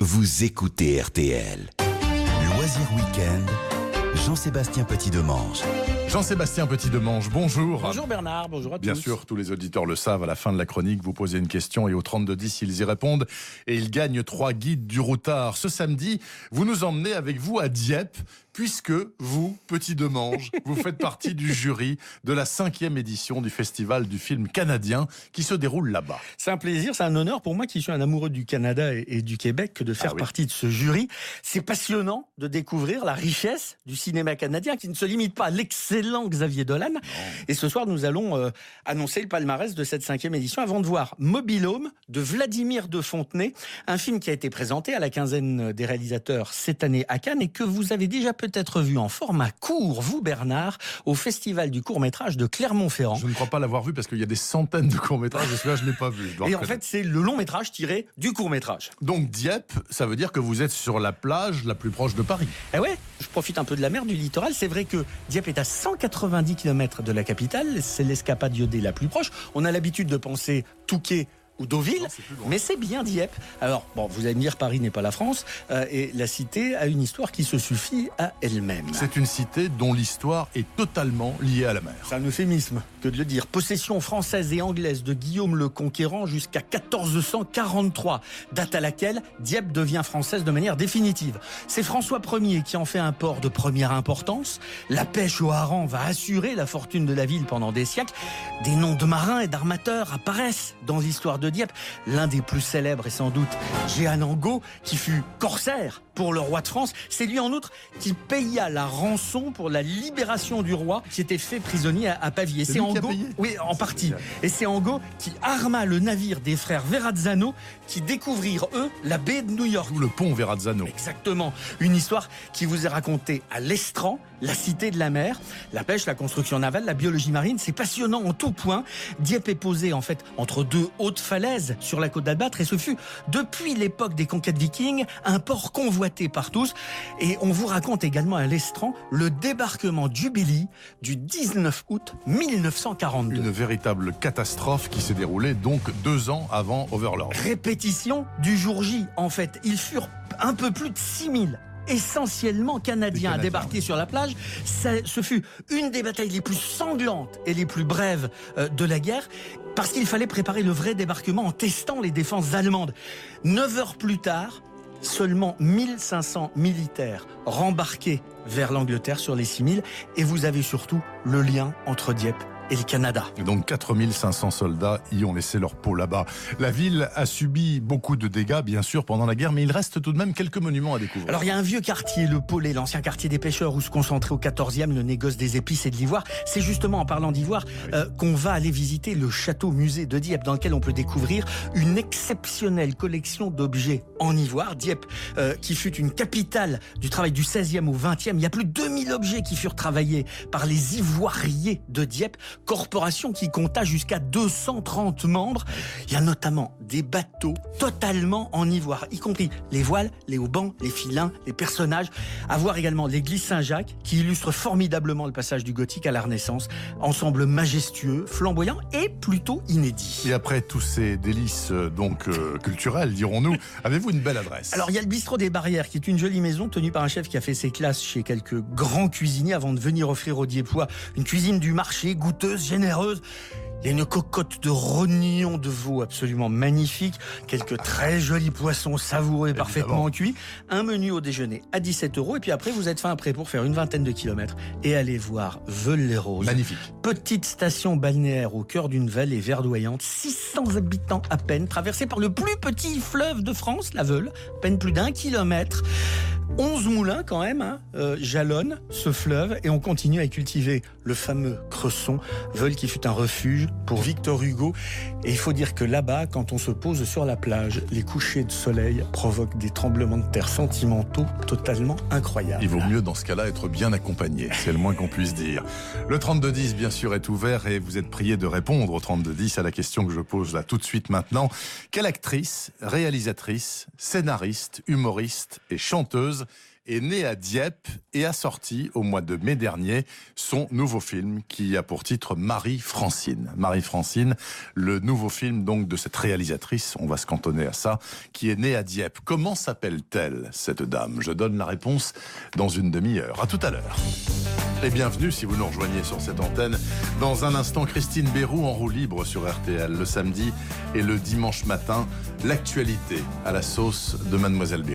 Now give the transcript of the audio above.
Vous écoutez RTL. Loisir Week-end, Jean-Sébastien Petit-Demange. Jean-Sébastien Petit-Demange, bonjour. Bonjour Bernard, bonjour à tous. Bien sûr, tous les auditeurs le savent, à la fin de la chronique, vous posez une question et au 3210, ils y répondent. Et ils gagnent 3 guides du routard. Ce samedi, vous nous emmenez avec vous à Dieppe, puisque vous, Petit-Demange, vous faites partie du jury de la 5e édition du Festival du film canadien qui se déroule là-bas. C'est un plaisir, c'est un honneur pour moi qui suis un amoureux du Canada et du Québec que de faire partie de ce jury. C'est passionnant de découvrir la richesse du cinéma canadien qui ne se limite pas à l'excellent Xavier Dolan. Non. Et ce soir, nous allons annoncer le palmarès de cette 5e édition avant de voir Mobile Home de Vladimir de Fontenay, un film qui a été présenté à la quinzaine des réalisateurs cette année à Cannes et que vous avez déjà peut-être vu en format court, vous Bernard, au Festival du court-métrage de Clermont-Ferrand. Je ne crois pas l'avoir vu parce qu'il y a des centaines de courts-métrages et celui-là je ne l'ai pas vu. Et en fait, c'est le long-métrage tiré du court-métrage. Donc Dieppe, ça veut dire que vous êtes sur la plage la plus proche de Paris. Eh ouais, je profite un peu de la mer, du littoral. C'est vrai que Dieppe est à 190 km de la capitale, c'est l'escapade iodée la plus proche. On a l'habitude de penser Touquet ou Deauville, mais c'est bien Dieppe. Alors, bon, vous allez me dire, Paris n'est pas la France, et la cité a une histoire qui se suffit à elle-même. C'est une cité dont l'histoire est totalement liée à la mer. C'est un euphémisme que de le dire. Possession française et anglaise de Guillaume le Conquérant jusqu'à 1443, date à laquelle Dieppe devient française de manière définitive. C'est François Ier qui en fait un port de première importance. La pêche au hareng va assurer la fortune de la ville pendant des siècles. Des noms de marins et d'armateurs apparaissent dans l'histoire de Dieppe. L'un des plus célèbres est sans doute Jehan Angot, qui fut corsaire pour le roi de France. C'est lui en outre qui paya la rançon pour la libération du roi qui était fait prisonnier à Pavie. Et c'est Angot, oui, en partie. Et c'est Angot qui arma le navire des frères Verrazzano qui découvrirent, eux, la baie de New York. Ou le pont Verrazzano. Exactement. Une histoire qui vous est racontée à l'Estran, la cité de la mer. La pêche, la construction navale, la biologie marine, c'est passionnant en tout point. Dieppe est posée en fait entre deux hautes falaises sur la côte d'Albâtre et ce fut, depuis l'époque des conquêtes vikings, un port convoité par tous. Et on vous raconte également à l'Estran le débarquement du Jubilee du 19 août 1942. Une véritable catastrophe qui s'est déroulée donc 2 ans avant Overlord. Répétition du jour J. En fait, ils furent un peu plus de 6000 essentiellement canadiens à débarquer sur la plage. Ce fut une des batailles les plus sanglantes et les plus brèves de la guerre, parce qu'il fallait préparer le vrai débarquement en testant les défenses allemandes. 9 heures plus tard, seulement 1500 militaires rembarqués vers l'Angleterre sur les 6000, et vous avez surtout le lien entre Dieppe et le Canada. Et donc 4500 soldats y ont laissé leur peau là-bas. La ville a subi beaucoup de dégâts, bien sûr, pendant la guerre, mais il reste tout de même quelques monuments à découvrir. Alors il y a un vieux quartier, le Paulet, l'ancien quartier des pêcheurs, où se concentrait au 14e le négoce des épices et de l'ivoire. C'est justement en parlant d'ivoire qu'on va aller visiter le château-musée de Dieppe, dans lequel on peut découvrir une exceptionnelle collection d'objets en ivoire. Dieppe, qui fut une capitale du travail du 16e au 20e, il y a plus de 2000 objets qui furent travaillés par les ivoiriers de Dieppe, corporation qui compta jusqu'à 230 membres. Il y a notamment des bateaux totalement en ivoire, y compris les voiles, les haubans, les filins, les personnages. À voir également l'église Saint-Jacques, qui illustre formidablement le passage du gothique à la Renaissance. Ensemble majestueux, flamboyant et plutôt inédit. Et après tous ces délices culturels, dirons-nous, avez-vous une belle adresse? Alors il y a le bistrot des Barrières, qui est une jolie maison tenue par un chef qui a fait ses classes chez quelques grands cuisiniers avant de venir offrir aux Dieuppois une cuisine du marché, goûteuse, généreuse. Il y a une cocotte de rognon de veau absolument magnifique, quelques très jolis poissons savoureux et parfaitement cuits, un menu au déjeuner à 17 €, et puis après vous êtes fin prêt pour faire une vingtaine de kilomètres et aller voir Veules-les-Roses. Magnifique. Petite station balnéaire au cœur d'une vallée verdoyante, 600 habitants à peine, traversée par le plus petit fleuve de France, la Veule, peine plus d'1 kilomètre. 11 moulins quand même jalonnent ce fleuve et on continue à cultiver le fameux cresson, Veules qui fut un refuge pour Victor Hugo. Et il faut dire que là-bas, quand on se pose sur la plage, les couchers de soleil provoquent des tremblements de terre sentimentaux totalement incroyables. Il vaut mieux dans ce cas-là être bien accompagné, c'est le moins qu'on puisse dire. Le 3210 bien sûr est ouvert et vous êtes prié de répondre au 3210 à la question que je pose là tout de suite maintenant. Quelle actrice, réalisatrice, scénariste, humoriste et chanteuse est née à Dieppe et a sorti au mois de mai dernier son nouveau film qui a pour titre Marie-Francine. Marie-Francine, le nouveau film donc de cette réalisatrice, on va se cantonner à ça, qui est née à Dieppe. Comment s'appelle-t-elle cette dame? Je donne la réponse dans une demi-heure. À tout à l'heure. Et bienvenue si vous nous rejoignez sur cette antenne. Dans un instant, Christine Béroux en roue libre sur RTL le samedi et le dimanche matin. L'actualité à la sauce de Mademoiselle Béroux.